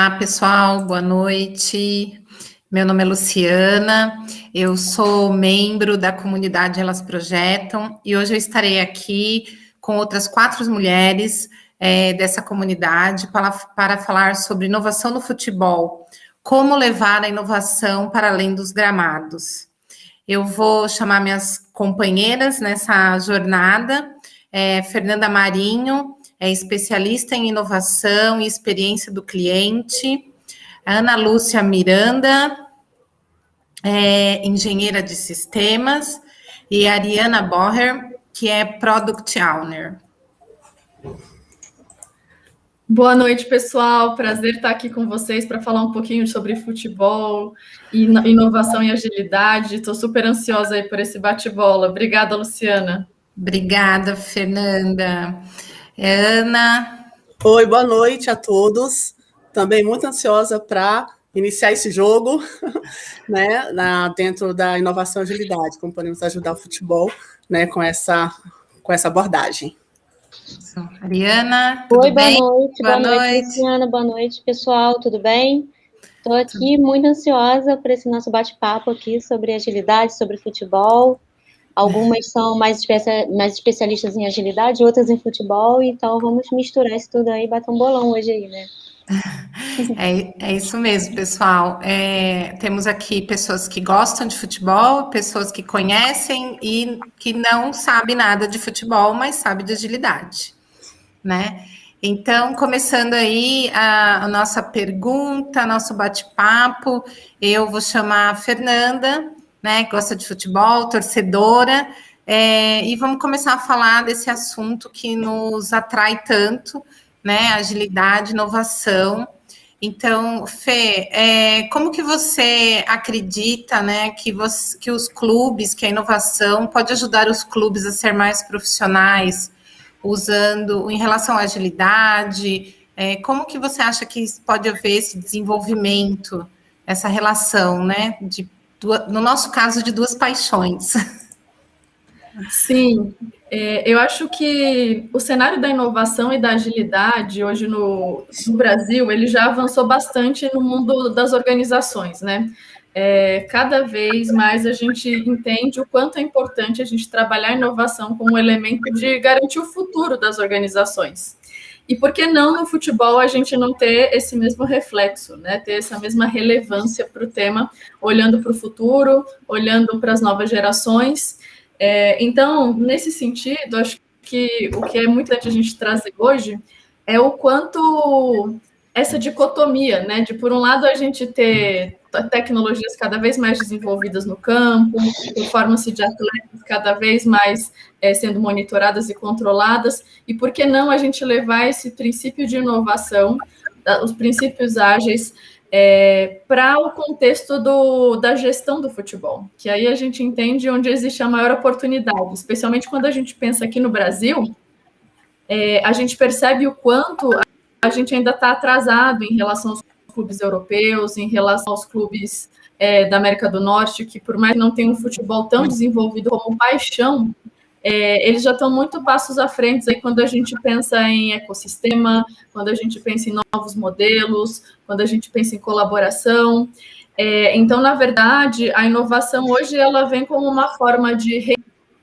Olá, pessoal, boa noite. Meu nome é Luciana, eu sou membro da comunidade Elas Projetam e hoje eu estarei aqui com outras 4 mulheres dessa comunidade para falar sobre inovação no futebol, como levar a inovação para além dos gramados. Eu vou chamar minhas companheiras nessa jornada, Fernanda Marinho, especialista em inovação e experiência do cliente, Ana Lúcia Miranda, engenheira de sistemas, e Ariana Boher, que é Product Owner. Boa noite, pessoal. Prazer estar aqui com vocês para falar um pouquinho sobre futebol, inovação e agilidade. Estou super ansiosa aí por esse bate-bola. Obrigada, Luciana. Obrigada, Fernanda. Ana. Oi, boa noite a todos. Também muito ansiosa para iniciar esse jogo, né, dentro da inovação e agilidade, como podemos ajudar o futebol, né, com essa abordagem. Ariana, tudo Oi, bem? Boa noite, Luciana, boa noite, pessoal, tudo bem? Estou aqui muito ansiosa para esse nosso bate-papo aqui sobre agilidade, sobre futebol. Algumas são mais especialistas em agilidade, outras em futebol, então vamos misturar isso tudo aí e bater um bolão hoje aí, né? É isso mesmo, pessoal. Temos aqui pessoas que gostam de futebol, pessoas que conhecem e que não sabem nada de futebol, mas sabem de agilidade, né? Então, começando aí a nossa pergunta, nosso bate-papo, eu vou chamar a Fernanda, né, que gosta de futebol, torcedora, e vamos começar a falar desse assunto que nos atrai tanto, né, agilidade, inovação. Então, Fê, como que você acredita, né, que os clubes, que a inovação pode ajudar os clubes a ser mais profissionais, usando, em relação à agilidade, como que você acha que pode haver esse desenvolvimento, essa relação, né, no nosso caso, de 2 paixões? Sim, eu acho que o cenário da inovação e da agilidade hoje no Brasil, ele já avançou bastante no mundo das organizações, né? Cada vez mais a gente entende o quanto é importante a gente trabalhar a inovação como um elemento de garantir o futuro das organizações. E por que não no futebol a gente não ter esse mesmo reflexo, né? Ter essa mesma relevância para o tema, olhando para o futuro, olhando para as novas gerações. Então, nesse sentido, acho que o que é muito importante a gente trazer hoje é o quanto essa dicotomia, né, de por um lado a gente ter tecnologias cada vez mais desenvolvidas no campo, performance de atletas cada vez mais sendo monitoradas e controladas, e por que não a gente levar esse princípio de inovação, os princípios ágeis, para o contexto da gestão do futebol, que aí a gente entende onde existe a maior oportunidade, especialmente quando a gente pensa aqui no Brasil, a gente percebe o quanto a gente ainda está atrasado em relação aos clubes europeus, em relação aos clubes da América do Norte, que por mais que não tenham um futebol tão desenvolvido como paixão, eles já estão muito passos à frente aí quando a gente pensa em ecossistema, quando a gente pensa em novos modelos, quando a gente pensa em colaboração. Então, na verdade, a inovação hoje ela vem como uma forma de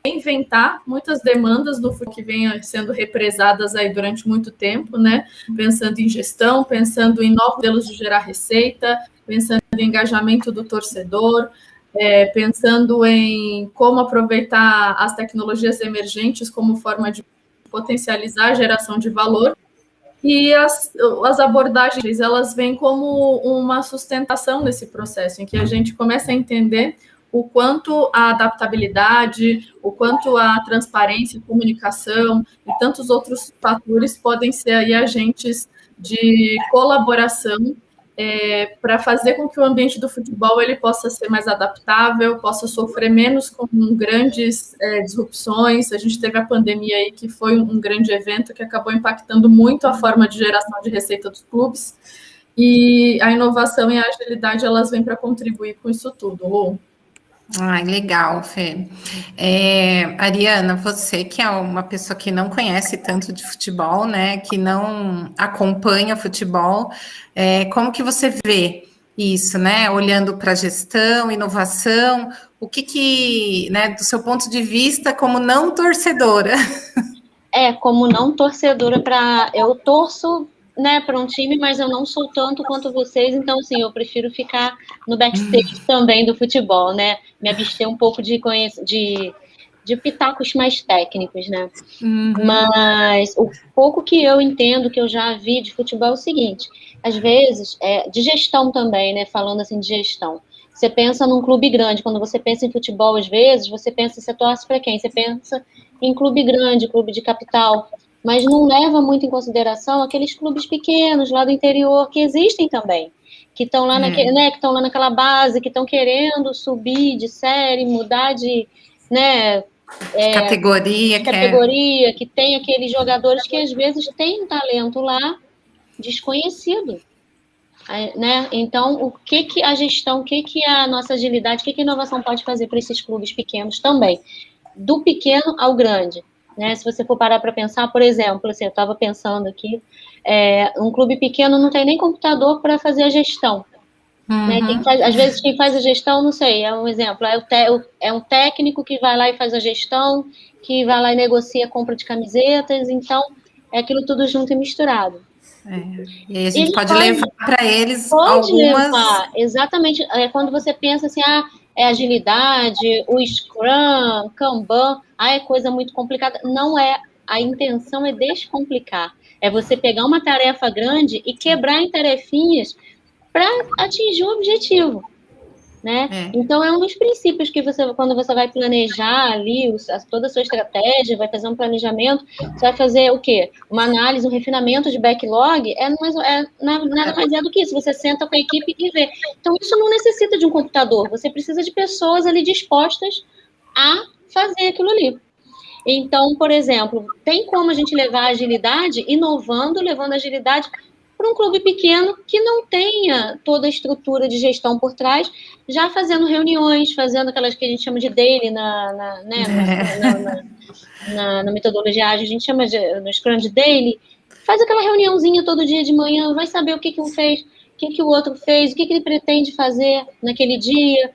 reinventar muitas demandas do futebol que vem sendo represadas aí durante muito tempo, né? Pensando em gestão, pensando em novos modelos de gerar receita, pensando em engajamento do torcedor, pensando em como aproveitar as tecnologias emergentes como forma de potencializar a geração de valor. E as abordagens, elas vêm como uma sustentação desse processo, em que a gente começa a entender o quanto a adaptabilidade, o quanto a transparência, comunicação e tantos outros fatores podem ser aí agentes de colaboração para fazer com que o ambiente do futebol ele possa ser mais adaptável, possa sofrer menos com grandes disrupções. A gente teve a pandemia aí, que foi um grande evento que acabou impactando muito a forma de geração de receita dos clubes, e a inovação e a agilidade, elas vêm para contribuir com isso tudo, Lu. Ai, legal, Fê. Ariana, você que é uma pessoa que não conhece tanto de futebol, né, que não acompanha futebol, como que você vê isso, né, olhando para gestão, inovação, o que, né, do seu ponto de vista como não torcedora? Como não torcedora eu torço, né, para um time, mas eu não sou tanto quanto vocês, então, assim, eu prefiro ficar no backstage também do futebol, né, me abster um pouco de pitacos mais técnicos, né. Mas o pouco que eu entendo, que eu já vi de futebol é o seguinte, às vezes, de gestão também, né, falando assim de gestão, você pensa num clube grande, quando você pensa em futebol, às vezes, você torce para quem? Você pensa em clube grande, clube de capital, mas não leva muito em consideração aqueles clubes pequenos lá do interior que existem também, que estão lá, né, que estão lá naquela base, que estão querendo subir de série, mudar de, né, categoria, que tem aqueles jogadores que às vezes têm um talento lá desconhecido. Né? Então, o que a gestão, o que a nossa agilidade, o que a inovação pode fazer para esses clubes pequenos também? Do pequeno ao grande. Né? Se você for parar para pensar, por exemplo, assim, eu estava pensando aqui, um clube pequeno não tem nem computador para fazer a gestão. Né? Às vezes quem faz a gestão, não sei, é um exemplo, é um técnico que vai lá e faz a gestão, que vai lá e negocia a compra de camisetas, então é aquilo tudo junto e misturado. E aí a gente pode levar para eles algumas... levar, exatamente, quando você pensa assim, é agilidade, o Scrum, Kanban, é coisa muito complicada, não é, a intenção é descomplicar, é você pegar uma tarefa grande e quebrar em tarefinhas para atingir o objetivo, né? Então, é um dos princípios que quando você vai planejar ali toda a sua estratégia, vai fazer um planejamento, você vai fazer o quê? Uma análise, um refinamento de backlog, nada mais do que isso, você senta com a equipe e vê. Então, isso não necessita de um computador, você precisa de pessoas ali dispostas a fazer aquilo ali. Então, por exemplo, tem como a gente levar a agilidade, levando a agilidade para um clube pequeno que não tenha toda a estrutura de gestão por trás, já fazendo reuniões, fazendo aquelas que a gente chama de daily na metodologia ágil, a gente chama no Scrum de daily, faz aquela reuniãozinha todo dia de manhã, vai saber o que um fez, o que o outro fez, o que ele pretende fazer naquele dia.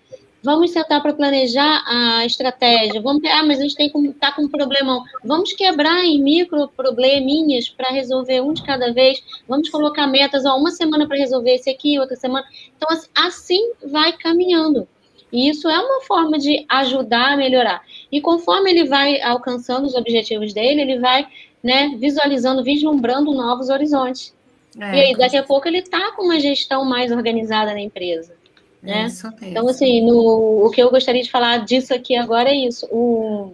Vamos sentar para planejar a estratégia. Mas a gente tá com um problemão. Vamos quebrar em micro probleminhas para resolver um de cada vez. Vamos colocar metas, uma semana para resolver esse aqui, outra semana. Então, assim vai caminhando. E isso é uma forma de ajudar a melhorar. E conforme ele vai alcançando os objetivos dele, ele vai, né, vislumbrando novos horizontes. E aí, daqui a pouco, ele está com uma gestão mais organizada na empresa. Né? Então, assim, o que eu gostaria de falar disso aqui agora é isso, o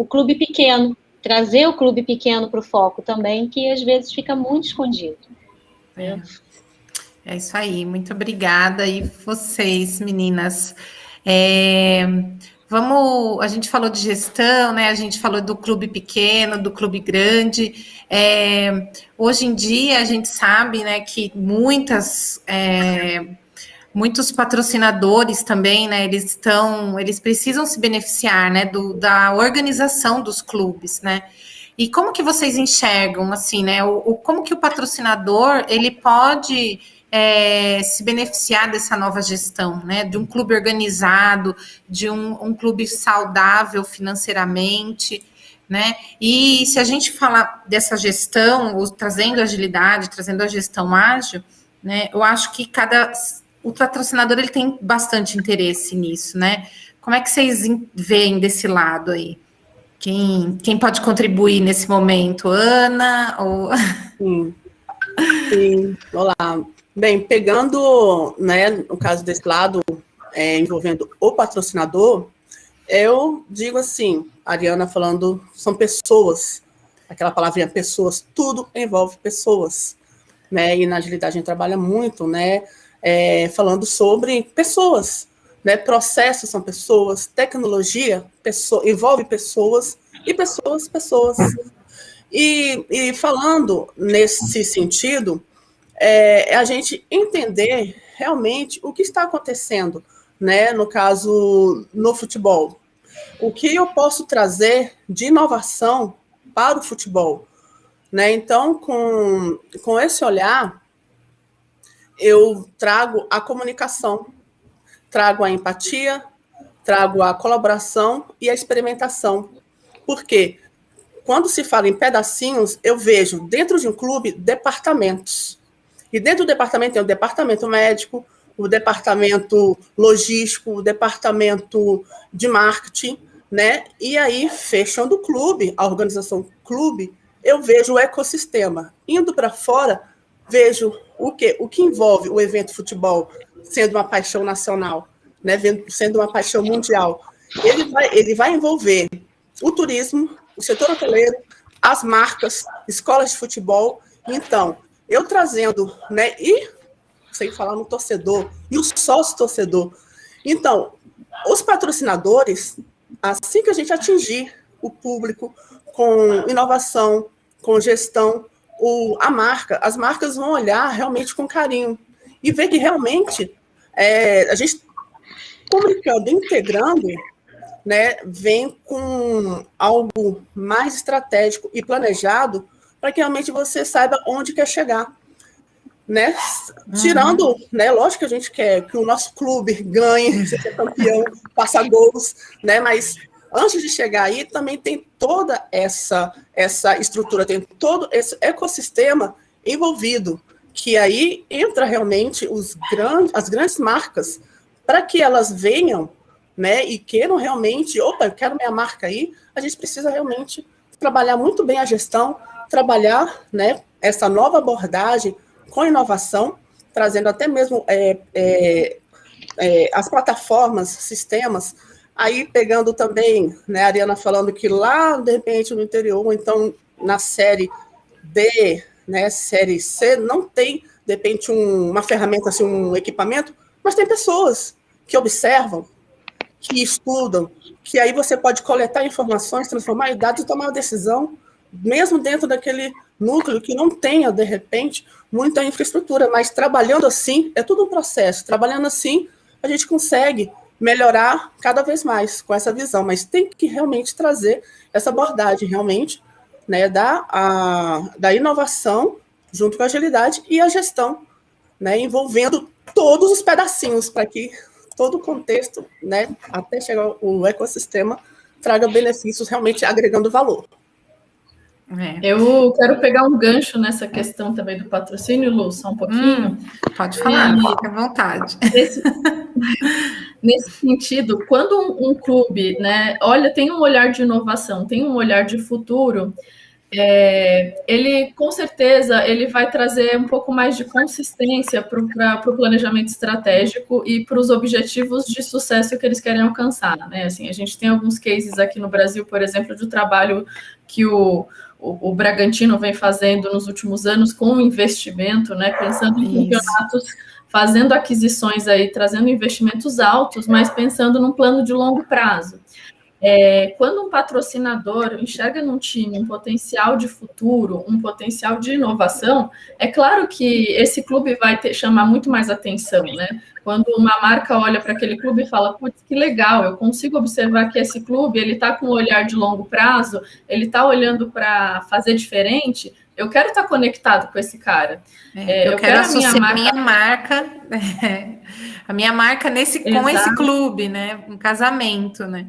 clube pequeno, trazer o clube pequeno para o foco também, que às vezes fica muito escondido. Né? É isso aí, muito obrigada. E vocês, meninas, a gente falou de gestão, né? A gente falou do clube pequeno, do clube grande. Hoje em dia a gente sabe, né, que muitos patrocinadores também, né, eles precisam se beneficiar, né, da organização dos clubes, né, e como que vocês enxergam, assim, né, como que o patrocinador, ele pode se beneficiar dessa nova gestão, né, de um clube organizado, de um clube saudável financeiramente, né, e se a gente falar dessa gestão, trazendo agilidade, trazendo a gestão ágil, né, eu acho que o patrocinador, ele tem bastante interesse nisso, né? Como é que vocês veem desse lado aí? Quem pode contribuir nesse momento? Ana? Ou... Sim. Olá. Bem, pegando, né, no caso desse lado, envolvendo o patrocinador, eu digo assim, a Ariana falando, são pessoas, aquela palavrinha pessoas, tudo envolve pessoas, né? E na agilidade a gente trabalha muito, né? Falando sobre pessoas, né? Processos são pessoas, tecnologia envolve pessoas e pessoas. E falando nesse sentido, a gente entender realmente o que está acontecendo, né, no caso, no futebol? O que eu posso trazer de inovação para o futebol? Né? Então, com esse olhar, eu trago a comunicação, trago a empatia, trago a colaboração e a experimentação. Por quê? Quando se fala em pedacinhos, eu vejo dentro de um clube departamentos. E dentro do departamento tem o departamento médico, o departamento logístico, o departamento de marketing, né? E aí, fechando o clube, a organização clube, eu vejo o ecossistema. Indo para fora, vejo o quê? O que envolve o evento futebol sendo uma paixão nacional, né? Sendo uma paixão mundial. Ele vai envolver o turismo, o setor hoteleiro, as marcas, escolas de futebol. Então, eu trazendo, né? E sem falar no torcedor e o sócio-torcedor. Então, os patrocinadores, assim que a gente atingir o público com inovação, com gestão, as marcas vão olhar realmente com carinho e ver que realmente a gente comunicando, integrando, né, vem com algo mais estratégico e planejado para que realmente você saiba onde quer chegar. Né? Tirando, né? Lógico que a gente quer que o nosso clube ganhe, seja campeão, faça gols, né? Mas antes de chegar aí, também tem toda essa estrutura, tem todo esse ecossistema envolvido, que aí entra realmente as grandes marcas, para que elas venham, né? E queiram realmente, opa, eu quero minha marca aí, a gente precisa realmente trabalhar muito bem a gestão, trabalhar, né, essa nova abordagem com inovação, trazendo até mesmo as plataformas, sistemas, aí pegando também, né, a Ariana falando que lá, de repente, no interior, ou então na série D, né, série C, não tem, de repente, uma ferramenta, assim, um equipamento, mas tem pessoas que observam, que estudam, que aí você pode coletar informações, transformar em dados e tomar uma decisão, mesmo dentro daquele núcleo que não tenha, de repente, muita infraestrutura, mas trabalhando assim, é tudo um processo. Trabalhando assim, a gente consegue melhorar cada vez mais com essa visão, mas tem que realmente trazer essa abordagem, realmente, né, da inovação junto com a agilidade e a gestão, né, envolvendo todos os pedacinhos para que todo o contexto, né, até chegar o ecossistema, traga benefícios realmente agregando valor. Eu quero pegar um gancho nessa questão também do patrocínio, Lu, só um pouquinho. Pode falar, fica à vontade. Nesse sentido, quando um clube, né, tem um olhar de inovação, tem um olhar de futuro, ele, com certeza, ele vai trazer um pouco mais de consistência para o planejamento estratégico e para os objetivos de sucesso que eles querem alcançar, né? Assim, a gente tem alguns cases aqui no Brasil, por exemplo, de trabalho que o Bragantino vem fazendo nos últimos anos com investimento, né, pensando em campeonatos, fazendo aquisições aí, trazendo investimentos altos, mas pensando num plano de longo prazo. Quando um patrocinador enxerga num time um potencial de futuro, um potencial de inovação, é claro que esse clube vai chamar muito mais atenção, né? Quando uma marca olha para aquele clube e fala, putz, que legal, eu consigo observar que esse clube ele está com um olhar de longo prazo, ele está olhando para fazer diferente, eu quero estar conectado com esse cara. Eu quero associar a minha marca com esse clube, né? Um casamento, né?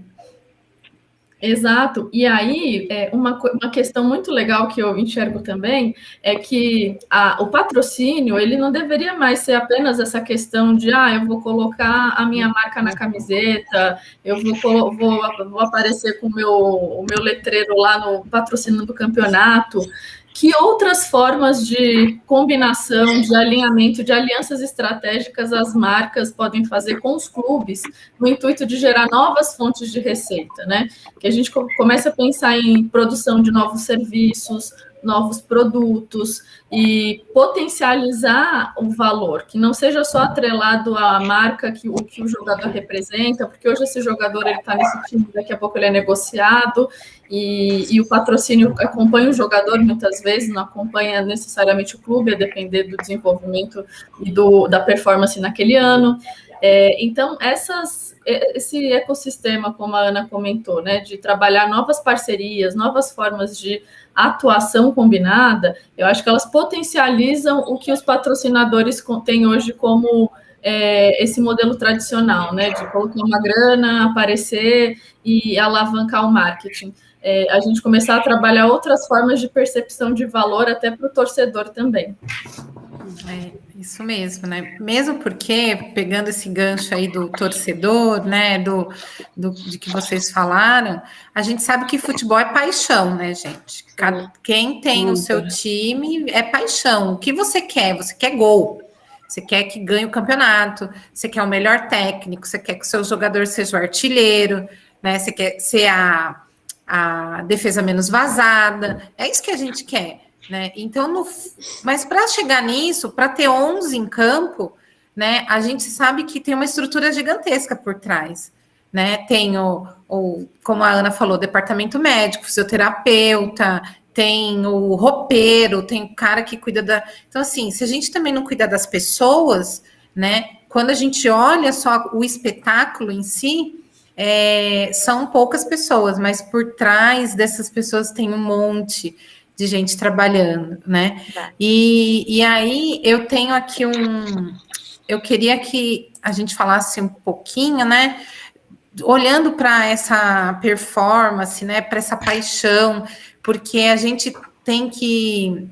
Exato, e aí uma questão muito legal que eu enxergo também é que o patrocínio, ele não deveria mais ser apenas essa questão de eu vou colocar a minha marca na camiseta, eu vou aparecer com o meu letreiro lá no patrocínio do campeonato. Que outras formas de combinação, de alinhamento, de alianças estratégicas as marcas podem fazer com os clubes no intuito de gerar novas fontes de receita, né? Que a gente começa a pensar em produção de novos serviços, novos produtos e potencializar o valor, que não seja só atrelado à marca que o jogador representa, porque hoje esse jogador está nesse time, daqui a pouco ele é negociado e o patrocínio acompanha o jogador muitas vezes, não acompanha necessariamente o clube, a depender do desenvolvimento e da performance naquele ano. Então, esse ecossistema, como a Ana comentou, né, de trabalhar novas parcerias, novas formas de atuação combinada, eu acho que elas potencializam o que os patrocinadores têm hoje como esse modelo tradicional, né, de colocar uma grana, aparecer e alavancar o marketing. A gente começar a trabalhar outras formas de percepção de valor até para o torcedor também. Isso mesmo, né? Mesmo porque, pegando esse gancho aí do torcedor, né, de que vocês falaram, a gente sabe que futebol é paixão, né, gente? Quem tem o seu time é paixão. O que você quer? Você quer gol. Você quer que ganhe o campeonato, você quer o melhor técnico, você quer que o seu jogador seja o artilheiro, né? Você quer ser a defesa menos vazada. É isso que a gente quer. Né? Então, mas para chegar nisso, para ter 11 em campo, né, a gente sabe que tem uma estrutura gigantesca por trás, né? Tem como a Ana falou, departamento médico, fisioterapeuta, tem o roupeiro, tem o cara que cuida da. Então, assim, se a gente também não cuidar das pessoas, né? Quando a gente olha só o espetáculo em si, são poucas pessoas, mas por trás dessas pessoas tem um monte de gente trabalhando, né? E aí eu tenho aqui eu queria que a gente falasse um pouquinho, né? Olhando para essa performance, né? Para essa paixão, porque a gente tem que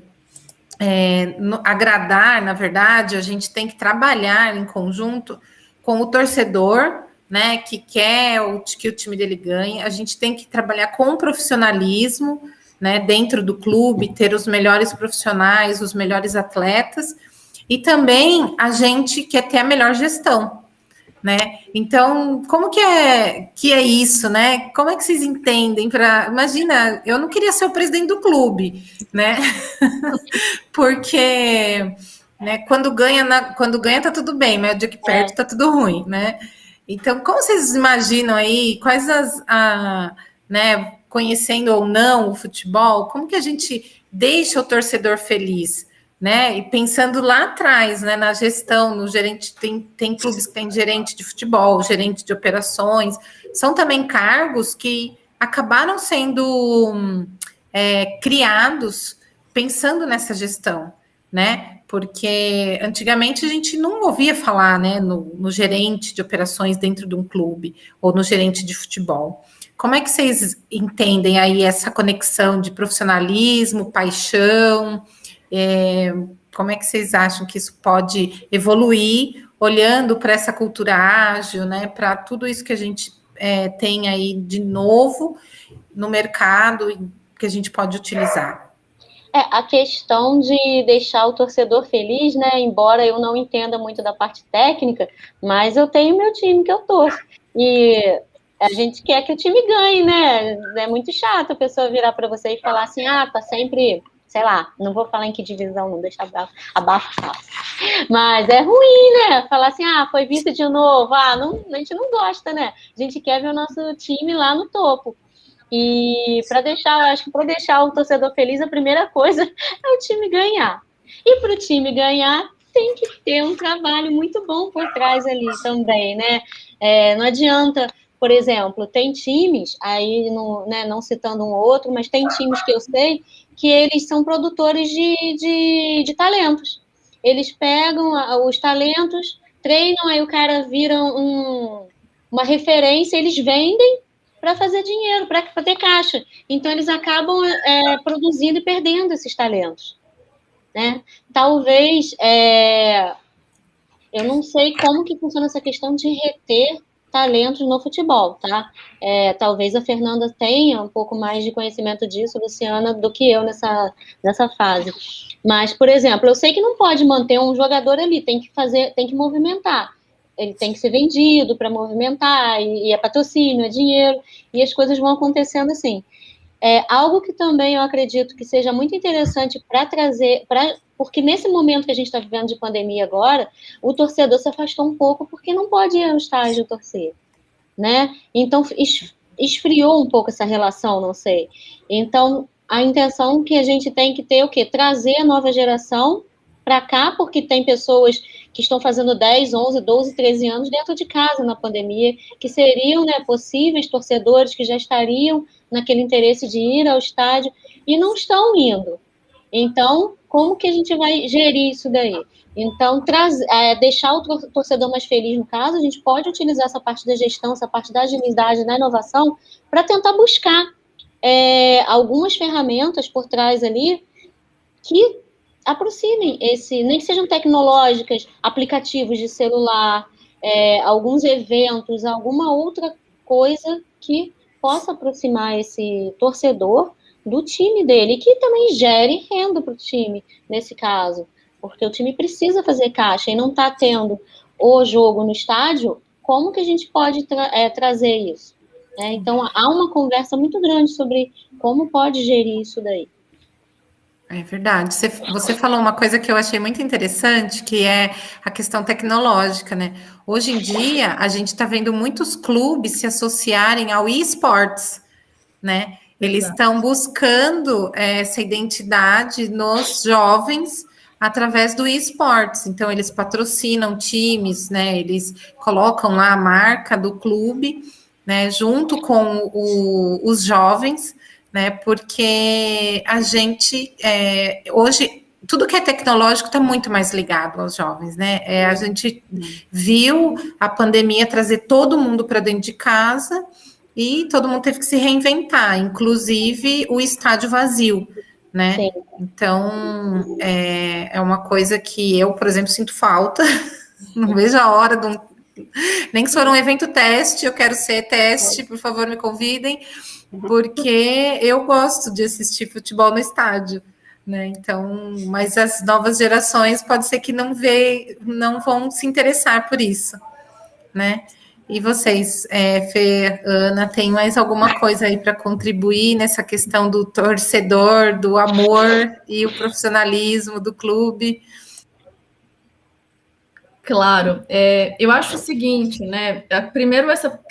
agradar, na verdade, a gente tem que trabalhar em conjunto com o torcedor, né? Que quer que o time dele ganhe. A gente tem que trabalhar com profissionalismo, né, dentro do clube, ter os melhores profissionais, os melhores atletas, e também a gente quer ter a melhor gestão, né? Então, como que é isso, né? Como é que vocês entendem? Imagina, eu não queria ser o presidente do clube, né? Porque, né, quando ganha tá tudo bem, mas o dia que perde tá tudo ruim, né? Então, como vocês imaginam aí, quais né, conhecendo ou não o futebol, como que a gente deixa o torcedor feliz, né? E pensando lá atrás, né, na gestão, no gerente, tem clubes que têm gerente de futebol, gerente de operações, são também cargos que acabaram sendo criados pensando nessa gestão, né? Porque antigamente a gente não ouvia falar, né, no gerente de operações dentro de um clube ou no gerente de futebol. Como é que vocês entendem aí essa conexão de profissionalismo, paixão? Como é que vocês acham que isso pode evoluir, olhando para essa cultura ágil, né? Para tudo isso que a gente tem aí de novo no mercado e que a gente pode utilizar? A questão de deixar o torcedor feliz, né? Embora eu não entenda muito da parte técnica, mas eu tenho meu time que eu torço. E a gente quer que o time ganhe, né? É muito chato a pessoa virar para você e falar assim, tá sempre, sei lá, não vou falar em que divisão, não, deixa abafa fácil. Mas é ruim, né? Falar assim, foi vice de novo, a gente não gosta, né? A gente quer ver o nosso time lá no topo. E acho que para deixar o torcedor feliz, a primeira coisa é o time ganhar. E para o time ganhar, tem que ter um trabalho muito bom por trás ali também, né? Não adianta, por exemplo, tem times, aí não citando um ou outro, mas tem times que eu sei que eles são produtores de talentos. Eles pegam os talentos, treinam, aí o cara vira uma referência, eles vendem para fazer dinheiro, para ter caixa. Então, eles acabam produzindo e perdendo esses talentos, né? Talvez, eu não sei como que funciona essa questão de reter talentos no futebol, tá? Talvez a Fernanda tenha um pouco mais de conhecimento disso, Luciana, do que eu nessa fase. Mas, por exemplo, eu sei que não pode manter um jogador ali, tem que movimentar. Ele tem que ser vendido para movimentar, e é patrocínio, é dinheiro, e as coisas vão acontecendo assim. Algo que também eu acredito que seja muito interessante para trazer, porque nesse momento que a gente está vivendo de pandemia agora, o torcedor se afastou um pouco porque não pode ir ao estádio torcer, né? Então, esfriou um pouco essa relação, não sei. Então, a intenção que a gente tem que ter é o quê? Trazer a nova geração para cá, porque tem pessoas que estão fazendo 10, 11, 12, 13 anos dentro de casa na pandemia, que seriam, né, possíveis torcedores que já estariam naquele interesse de ir ao estádio e não estão indo. Então, como que a gente vai gerir isso daí? Então, deixar o torcedor mais feliz, no caso, a gente pode utilizar essa parte da gestão, essa parte da agilidade, da inovação, para tentar buscar algumas ferramentas por trás ali que aproximem nem que sejam tecnológicas, aplicativos de celular, alguns eventos, alguma outra coisa que possa aproximar esse torcedor do time dele, e que também gere renda para o time, nesse caso, porque o time precisa fazer caixa e não está tendo o jogo no estádio, como que a gente pode trazer isso? Então, há uma conversa muito grande sobre como pode gerir isso daí. É verdade. Você falou uma coisa que eu achei muito interessante, que é a questão tecnológica, né? Hoje em dia, a gente está vendo muitos clubes se associarem ao esportes, né? Eles estão buscando essa identidade nos jovens através do esportes. Então, eles patrocinam times, né? Eles colocam lá a marca do clube, né? Junto com os jovens, né? Porque a gente hoje tudo que é tecnológico está muito mais ligado aos jovens, né? A gente viu a pandemia trazer todo mundo para dentro de casa e todo mundo teve que se reinventar, inclusive o estádio vazio, né? Sim. Então é uma coisa que eu, por exemplo, sinto falta. Não vejo a hora de nem que se for um evento teste, eu quero ser teste, por favor, me convidem, porque eu gosto de assistir futebol no estádio, né? Então, mas as novas gerações pode ser que não vão se interessar por isso, né? E vocês, Fê, Ana, tem mais alguma coisa aí para contribuir nessa questão do torcedor, do amor e o profissionalismo do clube? Claro, eu acho o seguinte, né? Primeiro,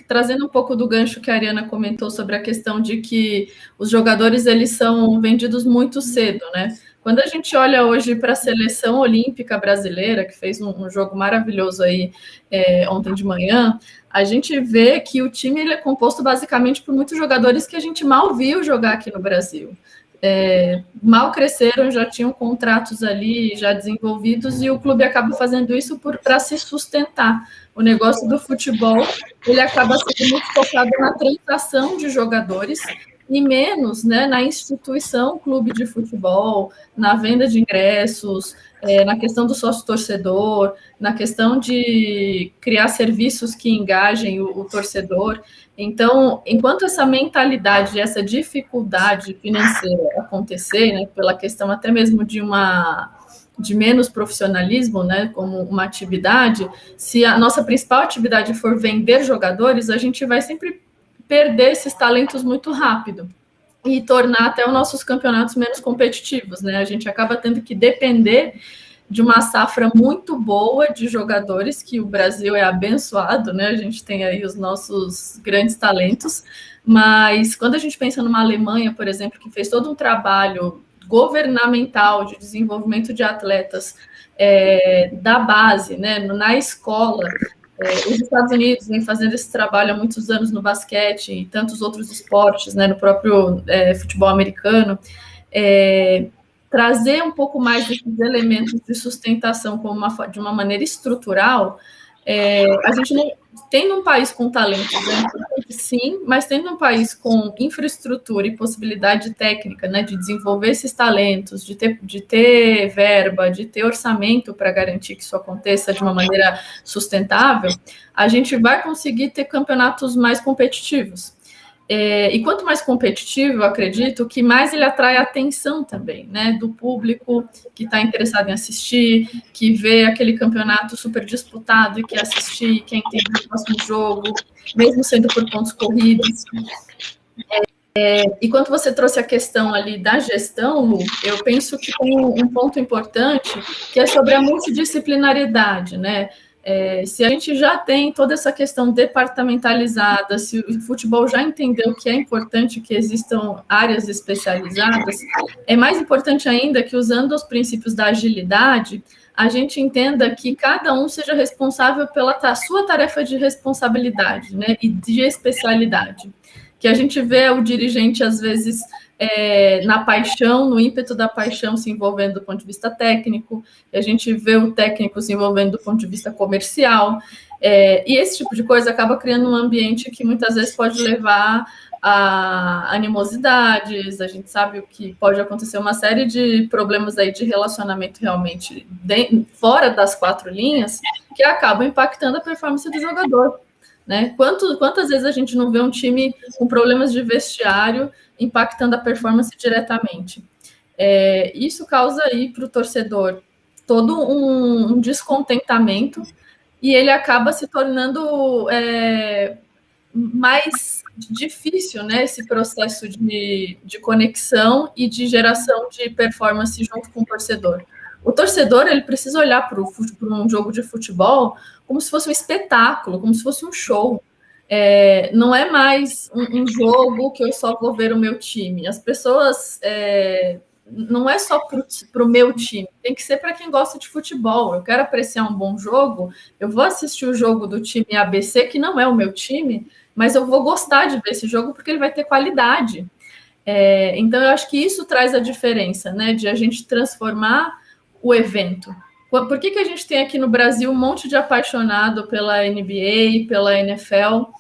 trazendo um pouco do gancho que a Ariana comentou sobre a questão de que os jogadores eles são vendidos muito cedo, né? Quando a gente olha hoje para a seleção olímpica brasileira, que fez um jogo maravilhoso aí ontem de manhã, a gente vê que o time ele é composto basicamente por muitos jogadores que a gente mal viu jogar aqui no Brasil. Mal cresceram, já tinham contratos ali já desenvolvidos, e o clube acaba fazendo isso para se sustentar. O negócio do futebol ele acaba sendo muito focado na transação de jogadores e menos, né, na instituição clube de futebol, na venda de ingressos, na questão do sócio-torcedor, na questão de criar serviços que engajem o torcedor. Então, enquanto essa mentalidade, essa dificuldade financeira acontecer, né, pela questão até mesmo de menos profissionalismo, né, como uma atividade, se a nossa principal atividade for vender jogadores, a gente vai sempre perder esses talentos muito rápido e tornar até os nossos campeonatos menos competitivos, né? A gente acaba tendo que depender de uma safra muito boa de jogadores, que o Brasil é abençoado, né? A gente tem aí os nossos grandes talentos, mas quando a gente pensa numa Alemanha, por exemplo, que fez todo um trabalho governamental de desenvolvimento de atletas da base, né, na escola, os Estados Unidos vem fazendo esse trabalho há muitos anos no basquete e tantos outros esportes, né, no próprio futebol americano, trazer um pouco mais desses elementos de sustentação de uma maneira estrutural. A gente não tendo um país com talentos, né, sim, mas tendo um país com infraestrutura e possibilidade técnica, né, de desenvolver esses talentos, de ter verba, de ter orçamento para garantir que isso aconteça de uma maneira sustentável, a gente vai conseguir ter campeonatos mais competitivos. E quanto mais competitivo, eu acredito, que mais ele atrai a atenção também, né, do público que está interessado em assistir, que vê aquele campeonato super disputado e quer assistir, quer entender o próximo jogo, mesmo sendo por pontos corridos. E quando você trouxe a questão ali da gestão, Lu, eu penso que tem um ponto importante, que é sobre a multidisciplinaridade, né? Se a gente já tem toda essa questão departamentalizada, se o futebol já entendeu que é importante que existam áreas especializadas, é mais importante ainda que, usando os princípios da agilidade, a gente entenda que cada um seja responsável pela sua tarefa de responsabilidade, né, e de especialidade. Que a gente vê o dirigente, às vezes, na paixão, no ímpeto da paixão, se envolvendo do ponto de vista técnico, e a gente vê o técnico se envolvendo do ponto de vista comercial, e esse tipo de coisa acaba criando um ambiente que muitas vezes pode levar a animosidades. A gente sabe que pode acontecer uma série de problemas aí de relacionamento realmente fora das 4 linhas, que acabam impactando a performance do jogador. Né? Quantas vezes a gente não vê um time com problemas de vestiário impactando a performance diretamente? Isso causa aí para o torcedor todo um descontentamento, e ele acaba se tornando mais difícil, né, esse processo de conexão e de geração de performance junto com o torcedor. O torcedor, ele precisa olhar para um jogo de futebol como se fosse um espetáculo, como se fosse um show. Não é mais um jogo que eu só vou ver o meu time. As pessoas... não é só para o meu time, tem que ser para quem gosta de futebol. Eu quero apreciar um bom jogo, eu vou assistir o jogo do time ABC, que não é o meu time, mas eu vou gostar de ver esse jogo porque ele vai ter qualidade. Então, eu acho que isso traz a diferença, né, de a gente transformar o evento. Por que a gente tem aqui no Brasil um monte de apaixonado pela NBA, pela NFL,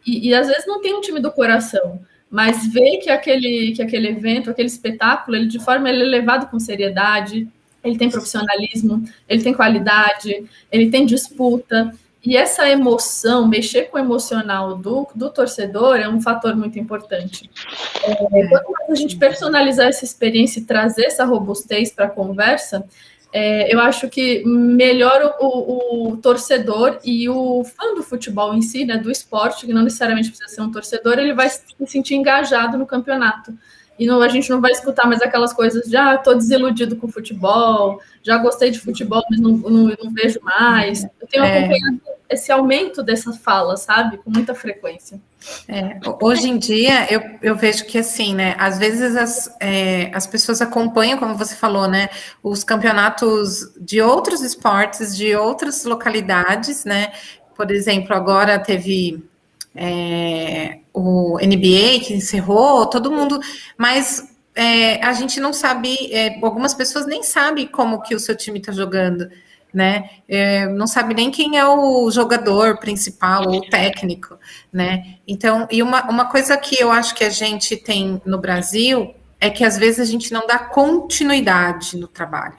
e às vezes não tem um time do coração, mas vê que aquele evento, aquele espetáculo, ele é levado com seriedade, ele tem profissionalismo, ele tem qualidade, ele tem disputa, e essa emoção, mexer com o emocional do torcedor é um fator muito importante. Quanto mais a gente personalizar essa experiência e trazer essa robustez para a conversa, eu acho que melhora o torcedor e o fã do futebol em si, né, do esporte, que não necessariamente precisa ser um torcedor, ele vai se sentir engajado no campeonato. E a gente não vai escutar mais aquelas coisas de estou desiludido com o futebol, já gostei de futebol, mas não vejo mais. Eu tenho acompanhado esse aumento dessa fala, sabe? Com muita frequência. Hoje em dia, eu vejo que, assim, né, às vezes as pessoas acompanham, como você falou, né, os campeonatos de outros esportes, de outras localidades, né, por exemplo, agora teve o NBA que encerrou, todo mundo, mas a gente não sabe, algumas pessoas nem sabem como que o seu time está jogando, né? Não sabe nem quem é o jogador principal ou técnico, né? Então, e uma coisa que eu acho que a gente tem no Brasil é que às vezes a gente não dá continuidade no trabalho,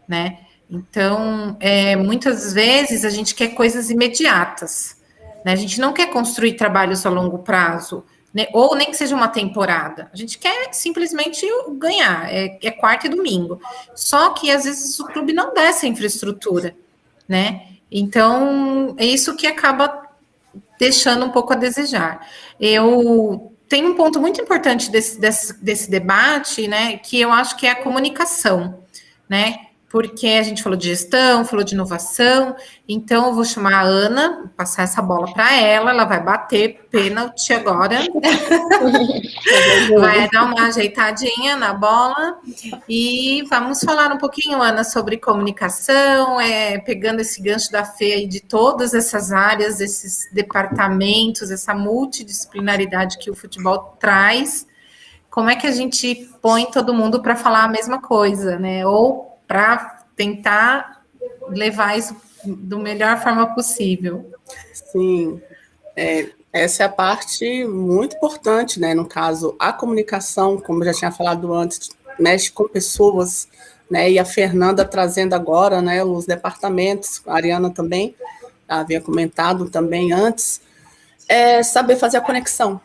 né? Então, muitas vezes a gente quer coisas imediatas, né? A gente não quer construir trabalhos a longo prazo, né? Ou nem que seja uma temporada. A gente quer simplesmente ganhar, quarta e domingo. Só que às vezes o clube não dá essa infraestrutura, né? Então, é isso que acaba deixando um pouco a desejar. Eu tenho um ponto muito importante desse debate, né? Que eu acho que é a comunicação, né? Porque a gente falou de gestão, falou de inovação, então eu vou chamar a Ana, passar essa bola para ela vai bater pênalti agora, vai dar uma ajeitadinha na bola, e vamos falar um pouquinho, Ana, sobre comunicação, pegando esse gancho da Fê aí de todas essas áreas, esses departamentos, essa multidisciplinaridade que o futebol traz, como é que a gente põe todo mundo para falar a mesma coisa, né, ou para tentar levar isso da melhor forma possível. Sim, essa é a parte muito importante, né? No caso, a comunicação, como eu já tinha falado antes, mexe com pessoas, né? E a Fernanda trazendo agora, né? Os departamentos, a Ariana também havia comentado também antes, saber fazer a conexão,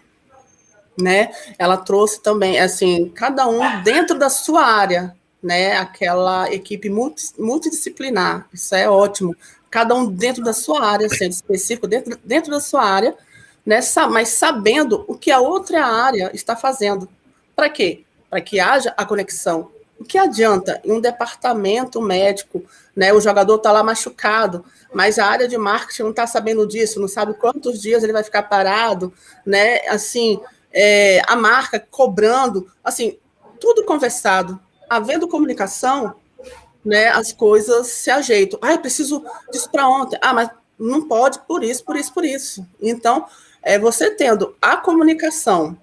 né? Ela trouxe também, assim, cada um dentro da sua área, né, aquela equipe multidisciplinar, isso é ótimo, cada um dentro da sua área, sendo específico, dentro da sua área, né, mas sabendo o que a outra área está fazendo. Para quê? Para que haja a conexão, O que adianta em um departamento médico, né, o jogador está lá machucado, mas a área de marketing não está sabendo disso, não sabe quantos dias ele vai ficar parado, né? Assim, a marca cobrando, assim, tudo conversado. Havendo comunicação, né, as coisas se ajeitam. Eu preciso disso para ontem. Mas não pode por isso, por isso, por isso. Então, você tendo a comunicação,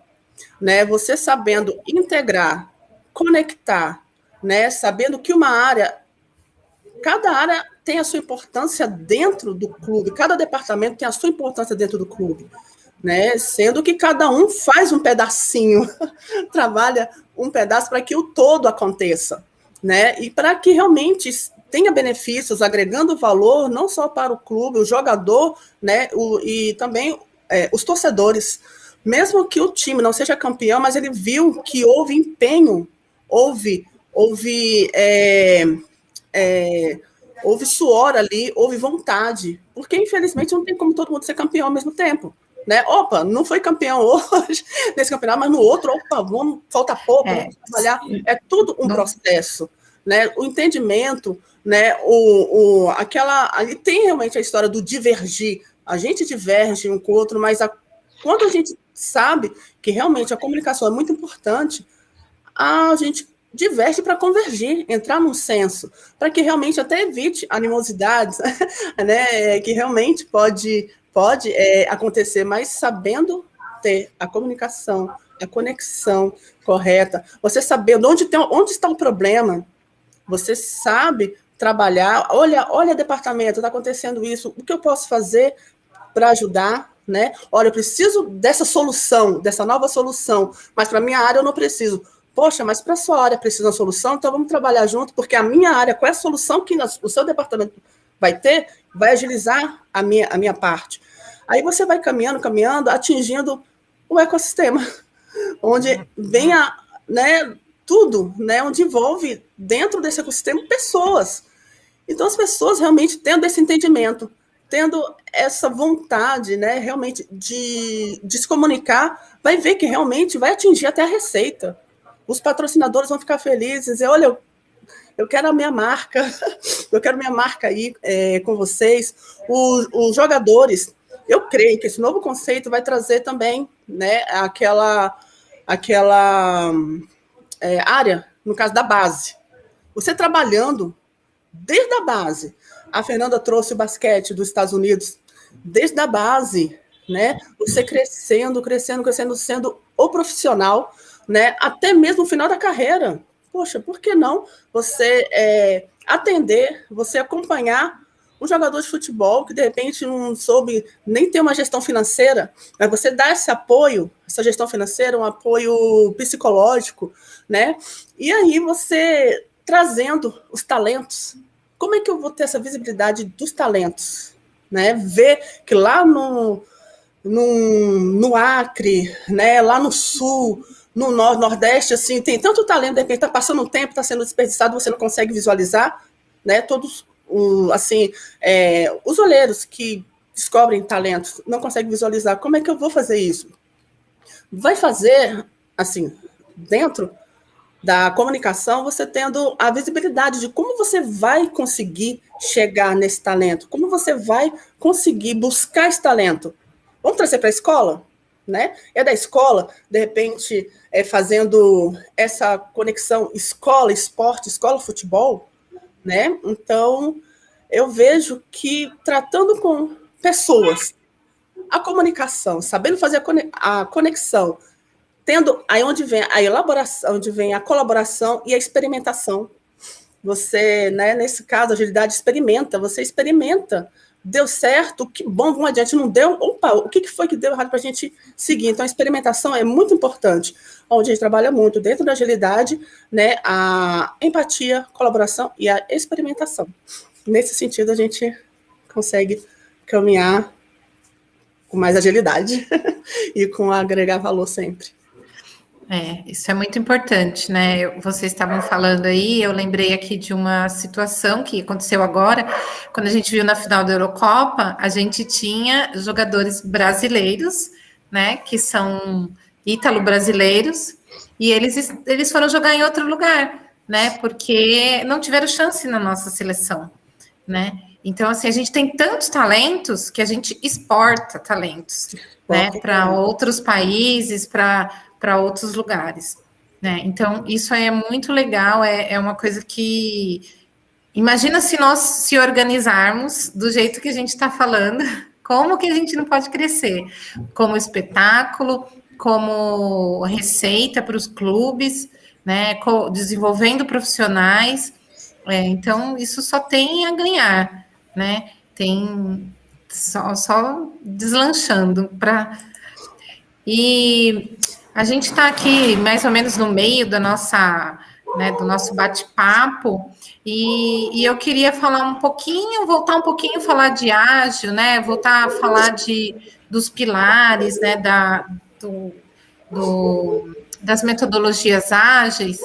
né, você sabendo integrar, conectar, né, sabendo que cada área tem a sua importância dentro do clube, cada departamento tem a sua importância dentro do clube, né, sendo que cada um faz um pedacinho, trabalha um pedaço para que o todo aconteça, né, e para que realmente tenha benefícios, agregando valor não só para o clube, o jogador, né, e também os torcedores. Mesmo que o time não seja campeão, mas ele viu que houve empenho, houve suor ali, houve vontade, porque infelizmente não tem como todo mundo ser campeão ao mesmo tempo, né? Opa, não foi campeão hoje nesse campeonato, mas no outro, falta pouco, vamos trabalhar. É tudo um processo, né? O entendimento, né? Ali tem realmente a história do divergir. A gente diverge um com o outro, mas quando a gente sabe que realmente a comunicação é muito importante, a gente diverge para convergir, entrar num senso, para que realmente até evite animosidades, né, que realmente pode acontecer, mas sabendo ter a comunicação, a conexão correta, você saber onde está o problema, você sabe trabalhar, olha departamento, está acontecendo isso, o que eu posso fazer para ajudar, né? Olha, eu preciso dessa solução, dessa nova solução, mas para a minha área eu não preciso. Poxa, mas para a sua área precisa de uma solução, então vamos trabalhar junto, porque a minha área, qual é a solução que o seu departamento vai ter, vai agilizar a minha parte. Aí você vai caminhando, atingindo o ecossistema, onde vem né, tudo, né, onde envolve dentro desse ecossistema pessoas. Então as pessoas realmente tendo esse entendimento, tendo essa vontade, né, realmente de se comunicar, vai ver que realmente vai atingir até a receita. Os patrocinadores vão ficar felizes, dizer, olha, eu quero a minha marca, eu quero minha marca aí com vocês. Os jogadores, eu creio que esse novo conceito vai trazer também, né, aquela área, no caso da base. Você trabalhando desde a base. A Fernanda trouxe o basquete dos Estados Unidos desde a base, né? Você crescendo, sendo o profissional, né? Até mesmo o final da carreira. Poxa, por que não você atender, você acompanhar um jogador de futebol que de repente não soube nem ter uma gestão financeira, mas você dá esse apoio, essa gestão financeira, um apoio psicológico, né? E aí você trazendo os talentos. Como é que eu vou ter essa visibilidade dos talentos? Né? Ver que lá no Acre, né? Lá no Sul, no Nordeste, assim, tem tanto talento, de repente está passando um tempo, está sendo desperdiçado, você não consegue visualizar, né? Todos, os olheiros que descobrem talentos não conseguem visualizar. Como é que eu vou fazer isso? Vai fazer, assim, dentro da comunicação, você tendo a visibilidade de como você vai conseguir chegar nesse talento, como você vai conseguir buscar esse talento. Vamos trazer para a escola? Né? Da escola, de repente, fazendo essa conexão escola, esporte, escola, futebol, né? Então, eu vejo que tratando com pessoas, a comunicação, sabendo fazer a conexão, tendo aí onde vem a elaboração, onde vem a colaboração e a experimentação. Você, né, nesse caso, a agilidade você experimenta. Deu certo, que bom, vamos adiante. Não deu, opa, o que foi que deu errado para a gente seguir? Então, a experimentação é muito importante, onde a gente trabalha muito dentro da agilidade, né, a empatia, colaboração e a experimentação. Nesse sentido, a gente consegue caminhar com mais agilidade e com agregar valor sempre. Isso é muito importante, né? Vocês estavam falando aí, eu lembrei aqui de uma situação que aconteceu agora, quando a gente viu na final da Eurocopa, a gente tinha jogadores brasileiros, né, que são ítalo-brasileiros, e eles foram jogar em outro lugar, né? Porque não tiveram chance na nossa seleção, né? Então, assim, a gente tem tantos talentos que a gente exporta talentos, né? Para outros países, para outros lugares, né? Então, isso é muito legal, é uma coisa que... Imagina se nós se organizarmos do jeito que a gente está falando, como que a gente não pode crescer? Como espetáculo, como receita para os clubes, né? Desenvolvendo profissionais. Então, isso só tem a ganhar, né? Tem só deslanchando para. E a gente está aqui mais ou menos no meio da nossa, né, do nosso bate-papo, e eu queria falar um pouquinho, voltar um pouquinho a falar de ágil, né? Voltar a falar dos pilares, né? Das metodologias ágeis.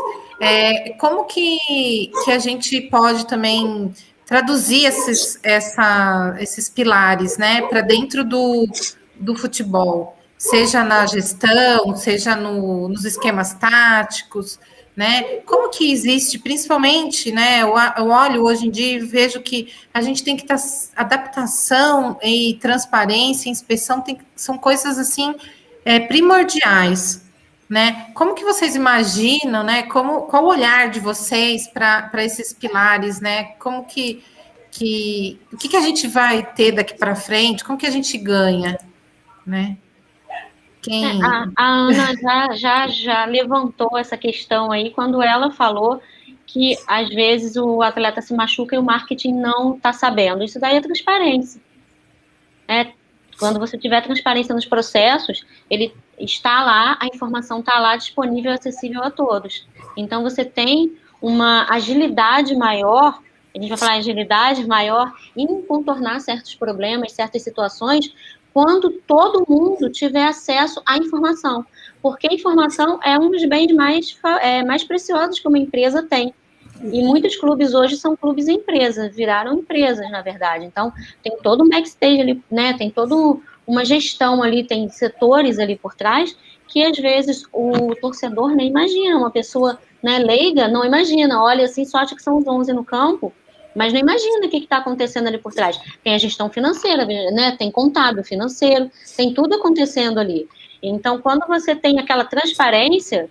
Como que a gente pode também traduzir esses pilares, né, para dentro do futebol, seja na gestão, seja nos esquemas táticos, né? Como que existe, principalmente, né? Eu olho hoje em dia e vejo que a gente tem que estar adaptação e transparência, inspeção, são coisas assim primordiais, né? Como que vocês imaginam, né? Qual o olhar de vocês para esses pilares, né? Como o que a gente vai ter daqui para frente? Como que a gente ganha, né? A Ana já levantou essa questão aí quando ela falou que às vezes o atleta se machuca e o marketing não está sabendo. Isso daí é transparência. Quando você tiver transparência nos processos, ele está lá, a informação está lá disponível, acessível a todos. Então, você tem uma agilidade maior, a gente vai falar agilidade maior em contornar certos problemas, certas situações, quando todo mundo tiver acesso à informação. Porque a informação é um dos bens mais preciosos que uma empresa tem. E muitos clubes hoje são clubes empresas, viraram empresas, na verdade. Então, tem todo um backstage ali, né? Tem toda uma gestão ali, tem setores ali por trás, que às vezes o torcedor nem imagina. Uma pessoa, né, leiga não imagina, olha assim, só acha que são os 11 no campo, mas não imagina o que está acontecendo ali por trás. Tem a gestão financeira, né? Tem contábil financeiro, tem tudo acontecendo ali. Então, quando você tem aquela transparência,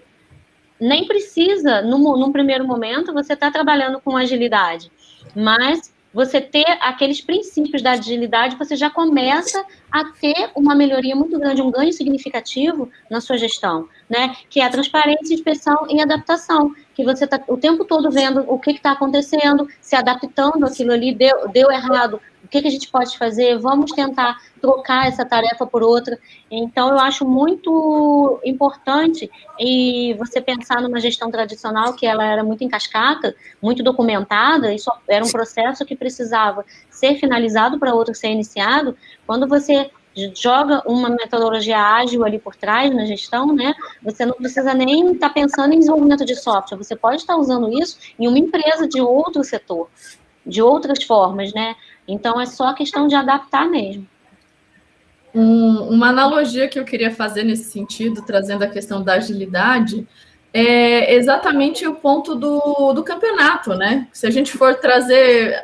nem precisa, num primeiro momento, você está trabalhando com agilidade, mas você ter aqueles princípios da agilidade, você já começa a ter uma melhoria muito grande, um ganho significativo na sua gestão, né? Que é a transparência, inspeção e adaptação, que você está o tempo todo vendo o que está acontecendo, se adaptando aquilo ali, deu errado, o que a gente pode fazer, vamos tentar trocar essa tarefa por outra. Então, eu acho muito importante e você pensar numa gestão tradicional, que ela era muito em cascata, muito documentada, isso era um processo que precisava ser finalizado para outro ser iniciado. Quando você joga uma metodologia ágil ali por trás na gestão, né? Você não precisa nem estar pensando em desenvolvimento de software, você pode estar usando isso em uma empresa de outro setor, de outras formas, né? Então, é só questão de adaptar mesmo. Uma analogia que eu queria fazer nesse sentido, trazendo a questão da agilidade, é exatamente o ponto do campeonato, né? Se a gente for trazer...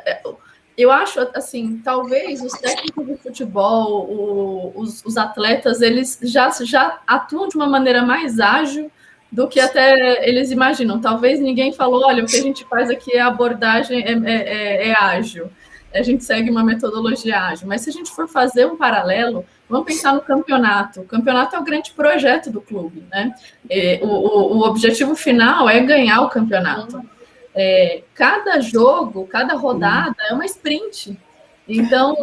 Eu acho, assim, talvez os técnicos de futebol, os atletas, eles já atuam de uma maneira mais ágil do que até eles imaginam. Talvez ninguém falou, olha, o que a gente faz aqui, a abordagem é ágil. A gente segue uma metodologia ágil. Mas se a gente for fazer um paralelo, vamos pensar no campeonato. O campeonato é o grande projeto do clube, né? O objetivo final é ganhar o campeonato. Cada jogo, cada rodada é uma sprint. Então,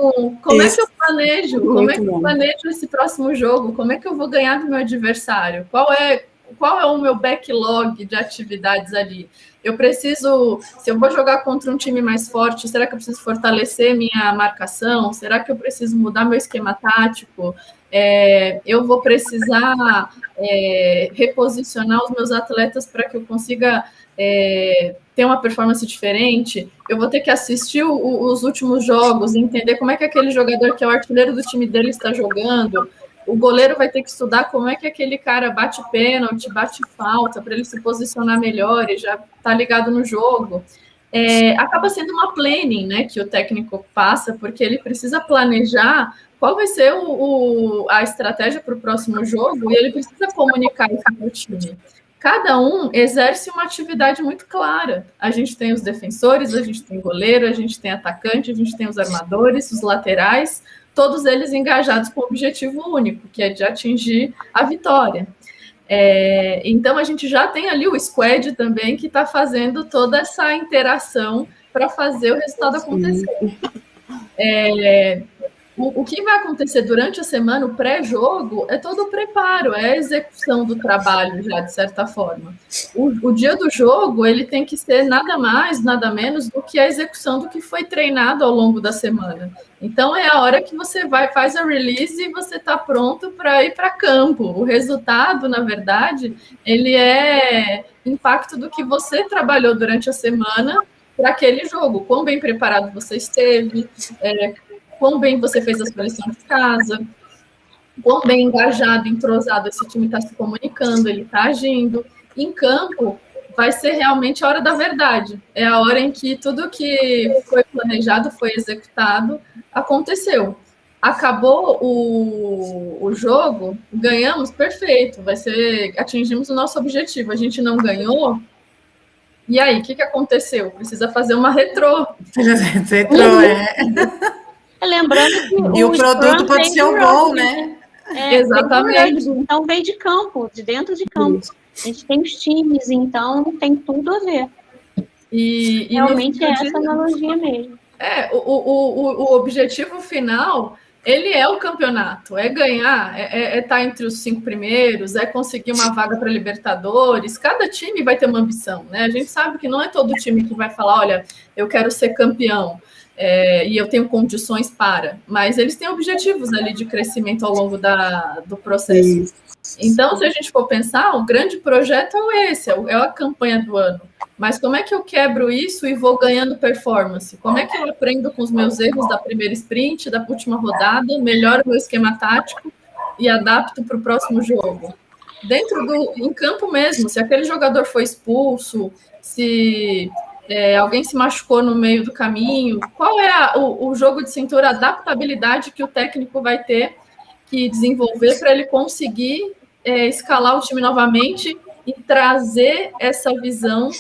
como é que eu planejo? Como é que eu planejo esse próximo jogo? Como é que eu vou ganhar do meu adversário? Qual é o meu backlog de atividades ali? Eu preciso, se eu vou jogar contra um time mais forte, será que eu preciso fortalecer minha marcação? Será que eu preciso mudar meu esquema tático? Eu vou precisar reposicionar os meus atletas para que eu consiga ter uma performance diferente? Eu vou ter que assistir os últimos jogos, entender como é que aquele jogador que é o artilheiro do time dele está jogando. o goleiro vai ter que estudar como é que aquele cara bate pênalti, bate falta, para ele se posicionar melhor e já tá ligado no jogo. Acaba sendo uma planning, né, que o técnico passa, porque ele precisa planejar qual vai ser a estratégia para o próximo jogo e ele precisa comunicar isso para o time. Cada um exerce uma atividade muito clara. A gente tem os defensores, a gente tem o goleiro, a gente tem atacante, a gente tem os armadores, os laterais, todos eles engajados com o objetivo único, que é de atingir a vitória. Então, a gente já tem ali o squad também que está fazendo toda essa interação para fazer o resultado acontecer. O que vai acontecer durante a semana, o pré-jogo, é todo o preparo, é a execução do trabalho já, de certa forma. O dia do jogo, ele tem que ser nada mais, nada menos do que a execução do que foi treinado ao longo da semana. Então, é a hora que você faz a release e você está pronto para ir para campo. O resultado, na verdade, ele é impacto do que você trabalhou durante a semana para aquele jogo. Quão bem preparado você esteve, quão bem você fez a sua lição de casa, quão bem engajado, entrosado esse time está se comunicando, ele está agindo. Em campo, vai ser realmente a hora da verdade. É a hora em que tudo que foi planejado, foi executado, aconteceu. Acabou o jogo, ganhamos, perfeito. Atingimos o nosso objetivo. A gente não ganhou. E aí, o que aconteceu? Precisa fazer uma retrô. Lembrando que e o produto pode ser um gol, né? Exatamente. Então, vem de campo, de dentro de campo. A gente tem os times, então tem tudo a ver. E realmente é essa analogia mesmo. O objetivo final, ele é o campeonato, é ganhar, é estar entre os 5 primeiros, é conseguir uma vaga para Libertadores. Cada time vai ter uma ambição, né? A gente sabe que não é todo time que vai falar, olha, eu quero ser campeão. E eu tenho condições para, mas eles têm objetivos ali de crescimento ao longo do processo. Então, se a gente for pensar, o grande projeto é a campanha do ano. Mas como é que eu quebro isso e vou ganhando performance? Como é que eu aprendo com os meus erros da primeira sprint, da última rodada, melhoro o meu esquema tático e adapto para o próximo jogo? Em campo mesmo, se aquele jogador foi expulso, se alguém se machucou no meio do caminho, qual é o jogo de cintura, a adaptabilidade que o técnico vai ter que desenvolver para ele conseguir escalar o time novamente e trazer essa visão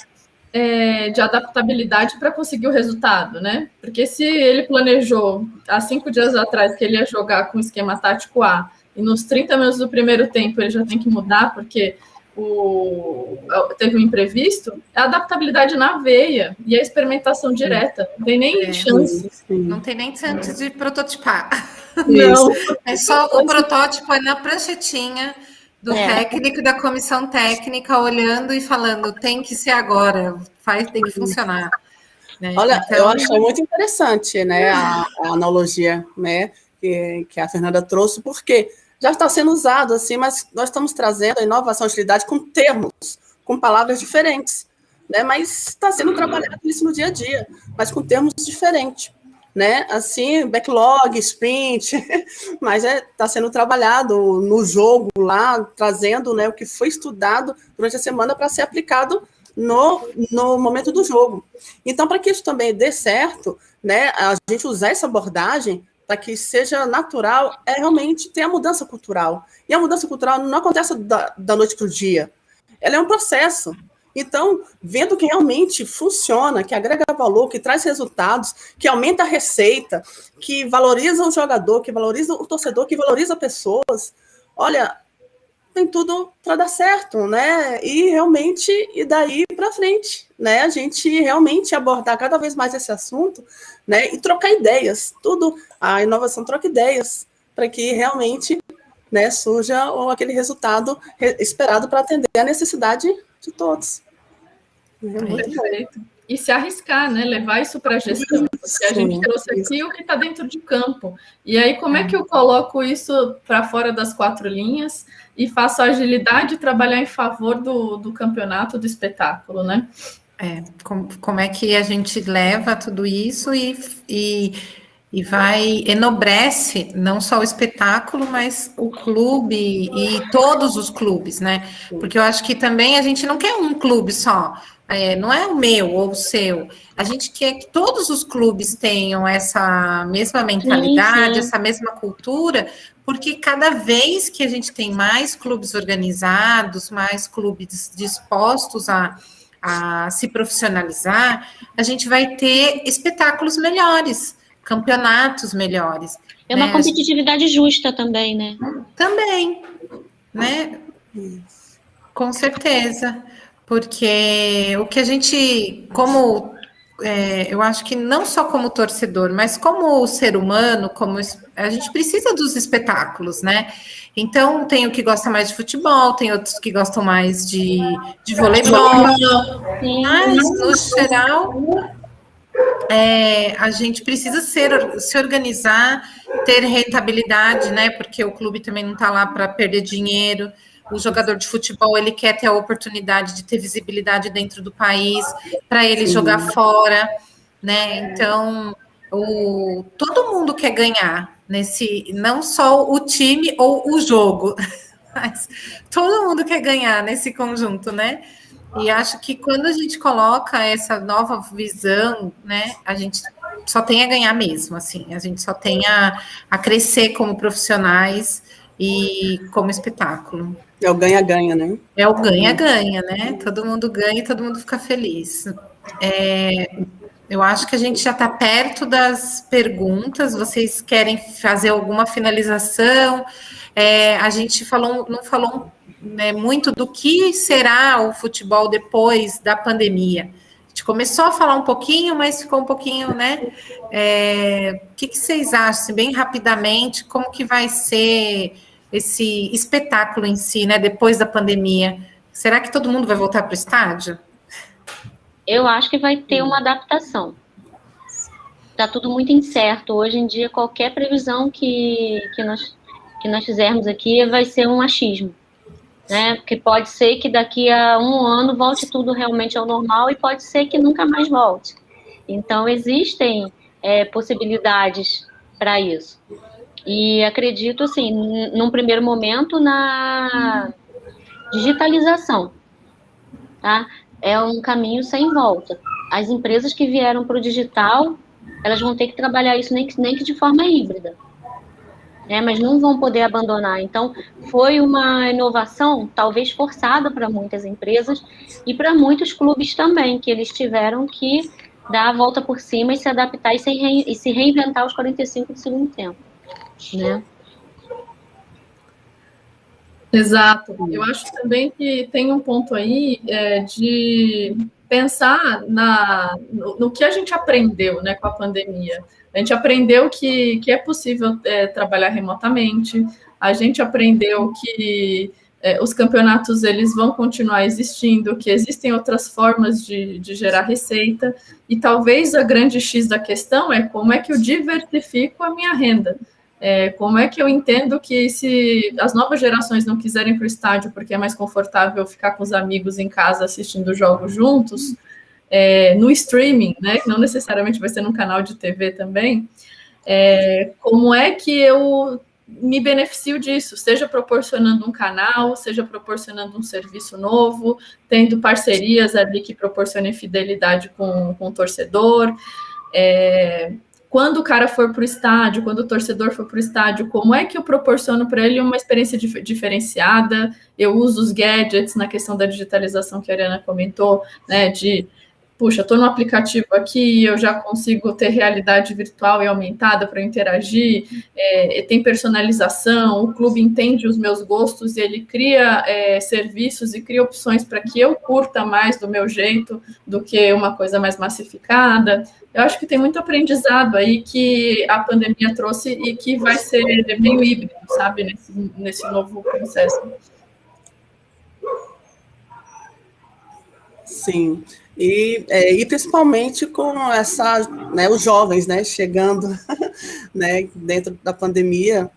de adaptabilidade para conseguir o resultado, né? Porque se ele planejou há 5 dias atrás que ele ia jogar com o esquema tático A e nos 30 minutos do primeiro tempo ele já tem que mudar porque teve um imprevisto, a adaptabilidade na veia e a experimentação direta. Não tem nem chance. Não tem nem chance de prototipar. Não. É só o protótipo na pranchetinha do técnico, da comissão técnica, olhando e falando, tem que ser agora, tem que funcionar. Né? Olha, então, eu acho muito interessante, né, a analogia, né, que a Fernanda trouxe, porque já está sendo usado, assim, mas nós estamos trazendo a inovação e agilidade com termos, com palavras diferentes, né? Mas está sendo trabalhado isso no dia a dia, mas com termos diferentes, né? Assim, backlog, sprint, mas está sendo trabalhado no jogo lá, trazendo, né, o que foi estudado durante a semana para ser aplicado no momento do jogo. Então, para que isso também dê certo, né, a gente usar essa abordagem para que seja natural, é realmente ter a mudança cultural. E a mudança cultural não acontece da noite para o dia. Ela é um processo. Então, vendo que realmente funciona, que agrega valor, que traz resultados, que aumenta a receita, que valoriza o jogador, que valoriza o torcedor, que valoriza pessoas, olha, tem tudo para dar certo, né? E realmente, e daí para frente, né? A gente realmente abordar cada vez mais esse assunto, né? E trocar ideias, tudo, a inovação troca ideias, para que realmente, né, surja aquele resultado esperado para atender a necessidade de todos. Perfeito. E se arriscar, né? Levar isso para a gestão. Porque a gente trouxe aqui o que está dentro de campo. E aí, como é que eu coloco isso para fora das 4 linhas e faço a agilidade trabalhar em favor do campeonato, do espetáculo, né? Como é que a gente leva tudo isso e e vai enobrece não só o espetáculo, mas o clube e todos os clubes, né? Porque eu acho que também a gente não quer um clube só, não é o meu ou o seu. A gente quer que todos os clubes tenham essa mesma mentalidade, essa mesma cultura, porque cada vez que a gente tem mais clubes organizados, mais clubes dispostos a se profissionalizar, a gente vai ter espetáculos melhores, campeonatos melhores. É uma competitividade justa também, né? Também, né? Com certeza. Porque o que a gente, eu acho que não só como torcedor, mas como ser humano, a gente precisa dos espetáculos, né? Então, tem o que gosta mais de futebol, tem outros que gostam mais de voleibol. Mas, no geral, a gente precisa se organizar, ter rentabilidade, né? Porque o clube também não está lá para perder dinheiro. O jogador de futebol, ele quer ter a oportunidade de ter visibilidade dentro do país, para ele jogar fora, né? Então, todo mundo quer ganhar não só o time ou o jogo, mas todo mundo quer ganhar nesse conjunto, né? E acho que quando a gente coloca essa nova visão, né, a gente só tem a ganhar mesmo, assim, a gente só tem a crescer como profissionais e como espetáculo. É o ganha-ganha, né? É o ganha-ganha, né? Todo mundo ganha e todo mundo fica feliz. Eu acho que a gente já está perto das perguntas. Vocês querem fazer alguma finalização? A gente não falou muito do que será o futebol depois da pandemia. A gente começou a falar um pouquinho, mas ficou um pouquinho, né? O que vocês acham, bem rapidamente, como que vai ser esse espetáculo em si, né? Depois da pandemia? Será que todo mundo vai voltar para o estádio? Eu acho que vai ter uma adaptação. Está tudo muito incerto. Hoje em dia, qualquer previsão que nós fizermos aqui vai ser um achismo, né? Porque pode ser que daqui a um ano volte tudo realmente ao normal e pode ser que nunca mais volte. Então, existem possibilidades para isso. E acredito, assim, num primeiro momento, na digitalização, tá? É um caminho sem volta. As empresas que vieram para o digital, elas vão ter que trabalhar isso nem que de forma híbrida, né? Mas não vão poder abandonar. Então, foi uma inovação, talvez forçada para muitas empresas e para muitos clubes também, que eles tiveram que dar a volta por cima e se adaptar e se reinventar aos 45 do segundo tempo, né? Exato. Eu acho também que tem um ponto aí de pensar no que a gente aprendeu, né, com a pandemia. A gente aprendeu que é possível trabalhar remotamente, a gente aprendeu que os campeonatos eles vão continuar existindo, que existem outras formas de gerar receita, e talvez a grande X da questão é como é que eu diversifico a minha renda. Como é que eu entendo que se as novas gerações não quiserem ir para o estádio porque é mais confortável ficar com os amigos em casa assistindo jogos juntos, no streaming, né, que não necessariamente vai ser num canal de TV também, como é que eu me beneficio disso, seja proporcionando um canal, seja proporcionando um serviço novo, tendo parcerias ali que proporcionem fidelidade com o torcedor, quando o cara for para o estádio, quando o torcedor for para o estádio, como é que eu proporciono para ele uma experiência diferenciada? Eu uso os gadgets na questão da digitalização que a Ariana comentou, né, puxa, estou no aplicativo aqui, eu já consigo ter realidade virtual e aumentada para interagir, tem personalização, o clube entende os meus gostos e ele cria serviços e cria opções para que eu curta mais do meu jeito do que uma coisa mais massificada. Eu acho que tem muito aprendizado aí que a pandemia trouxe e que vai ser meio híbrido, sabe, nesse novo processo. Sim, e principalmente com os jovens, né, chegando, né, dentro da pandemia,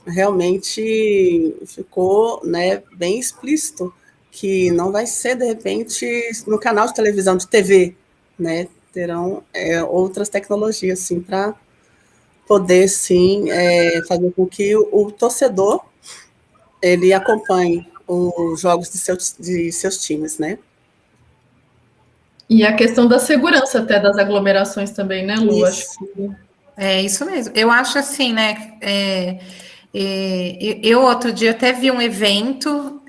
realmente ficou, né, bem explícito que não vai ser, de repente, no canal de televisão, de TV, né, terão outras tecnologias, assim, para poder, sim, fazer com que o torcedor ele acompanhe os jogos de seus times, né? E a questão da segurança até das aglomerações também, né, Lu? Acho que... É isso mesmo. Eu acho assim, né? Eu outro dia até vi um evento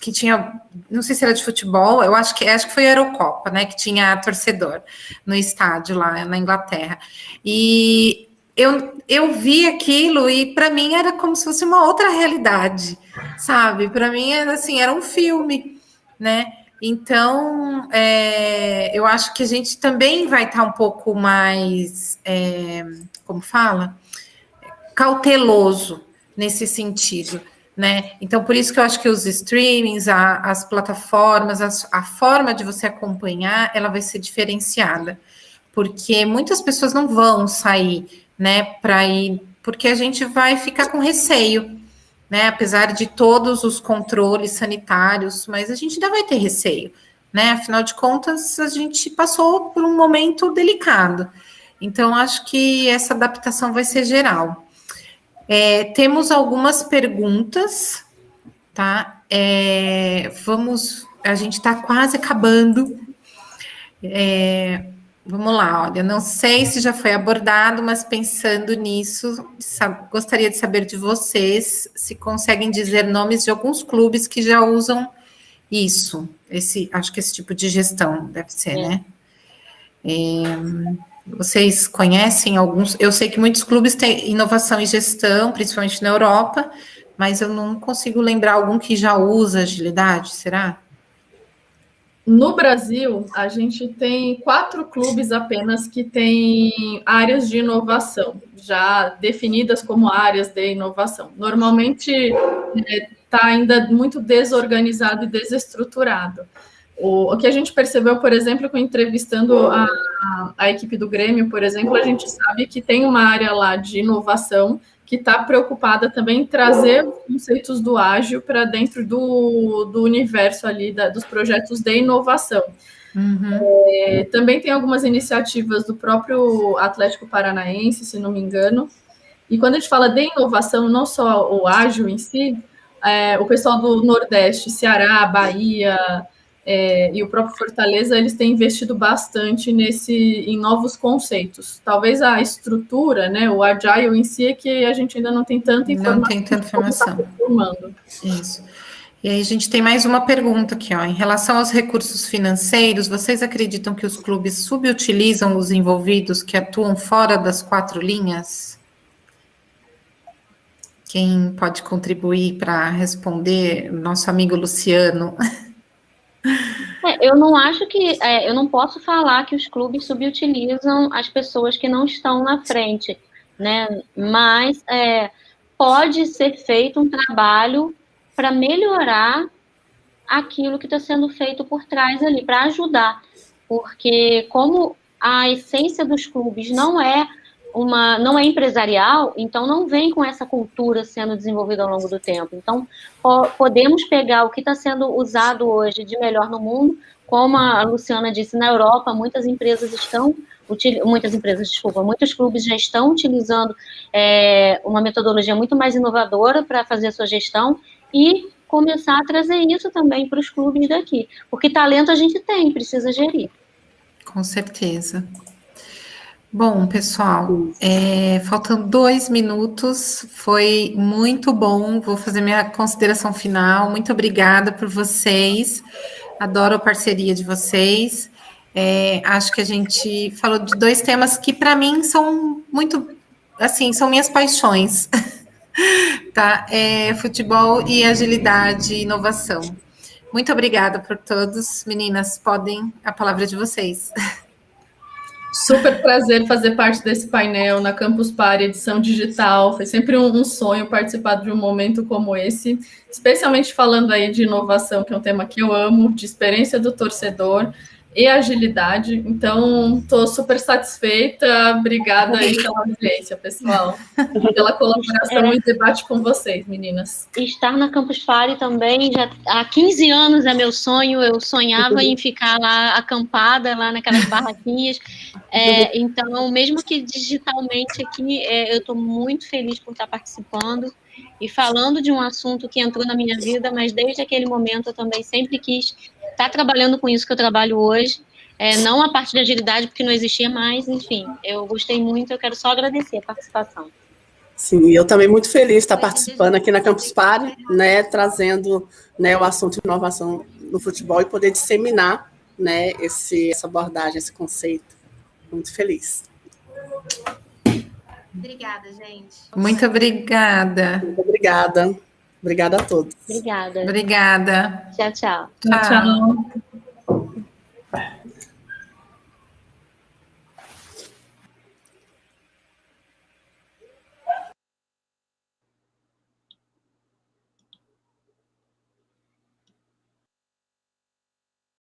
que tinha, não sei se era de futebol, acho que foi a Eurocopa, né? Que tinha torcedor no estádio lá na Inglaterra. E eu vi aquilo e para mim era como se fosse uma outra realidade, sabe? Para mim era assim, era um filme, né? Então, eu acho que a gente também vai estar um pouco mais, como fala? Cauteloso nesse sentido, né? Então, por isso que eu acho que os streamings, as plataformas, a forma de você acompanhar, ela vai ser diferenciada, porque muitas pessoas não vão sair, né, para ir, porque a gente vai ficar com receio, né? Apesar de todos os controles sanitários, mas a gente ainda vai ter receio, né? Afinal de contas, a gente passou por um momento delicado. Então, acho que essa adaptação vai ser geral. Temos algumas perguntas, tá? A gente está quase acabando. Vamos lá, olha, não sei se já foi abordado, mas pensando nisso, gostaria de saber de vocês se conseguem dizer nomes de alguns clubes que já usam isso. Acho que esse tipo de gestão deve ser, né? Vocês conhecem alguns? Eu sei que muitos clubes têm inovação e gestão, principalmente na Europa, mas eu não consigo lembrar algum que já usa agilidade, será? No Brasil, a gente tem 4 clubes apenas que têm áreas de inovação, já definidas como áreas de inovação. Normalmente está ainda muito desorganizado e desestruturado. O que a gente percebeu, por exemplo, entrevistando a equipe do Grêmio, por exemplo, a gente sabe que tem uma área lá de inovação que está preocupada também em trazer os conceitos do ágil para dentro do universo ali dos projetos de inovação. Uhum. Também tem algumas iniciativas do próprio Atlético Paranaense, se não me engano. E quando a gente fala de inovação, não só o ágil em si, o pessoal do Nordeste, Ceará, Bahia, e o próprio Fortaleza, eles têm investido bastante em novos conceitos. Talvez a estrutura, né, o agile em si, é que a gente ainda não tem tanta informação. Não tem tanta informação. Isso. E aí a gente tem mais uma pergunta aqui, ó. Em relação aos recursos financeiros, vocês acreditam que os clubes subutilizam os envolvidos que atuam fora das 4 linhas? Quem pode contribuir para responder? Nosso amigo Luciano. Eu não acho que, eu não posso falar que os clubes subutilizam as pessoas que não estão na frente, né? Mas pode ser feito um trabalho para melhorar aquilo que está sendo feito por trás ali, para ajudar, porque como a essência dos clubes não é empresarial, então não vem com essa cultura sendo desenvolvida ao longo do tempo. Então, podemos pegar o que está sendo usado hoje de melhor no mundo, como a Luciana disse, na Europa, muitos clubes já estão utilizando uma metodologia muito mais inovadora para fazer a sua gestão e começar a trazer isso também para os clubes daqui, porque talento a gente tem, precisa gerir. Com certeza. Bom, pessoal, faltam 2 minutos, foi muito bom, vou fazer minha consideração final, muito obrigada por vocês, adoro a parceria de vocês, acho que a gente falou de 2 temas que para mim são muito, assim, são minhas paixões, tá? Futebol e agilidade e inovação. Muito obrigada por todos, meninas, a palavra de vocês. Super prazer fazer parte desse painel na Campus Party, edição digital. Foi sempre um sonho participar de um momento como esse, especialmente falando aí de inovação, que é um tema que eu amo, de experiência do torcedor. e agilidade. Então, estou super satisfeita. Obrigada aí pela audiência, pessoal, pela colaboração e debate com vocês, meninas. Estar na Campus Party também, já há 15 anos é meu sonho. Eu sonhava em ficar lá acampada, lá naquelas barraquinhas. Então, mesmo que digitalmente aqui, eu estou muito feliz por estar participando e falando de um assunto que entrou na minha vida, mas desde aquele momento eu também sempre quis estar trabalhando com isso que eu trabalho hoje. Não a parte de agilidade, porque não existia mais, enfim. Eu gostei muito, eu quero só agradecer a participação. Sim, eu também muito feliz de estar participando aqui na Campus Party, né, trazendo, né, o assunto de inovação no futebol e poder disseminar, né, essa abordagem, esse conceito. Muito feliz. Obrigada, gente. Muito obrigada. Muito obrigada. Obrigada a todos. Obrigada. Obrigada. Tchau, tchau. Tchau.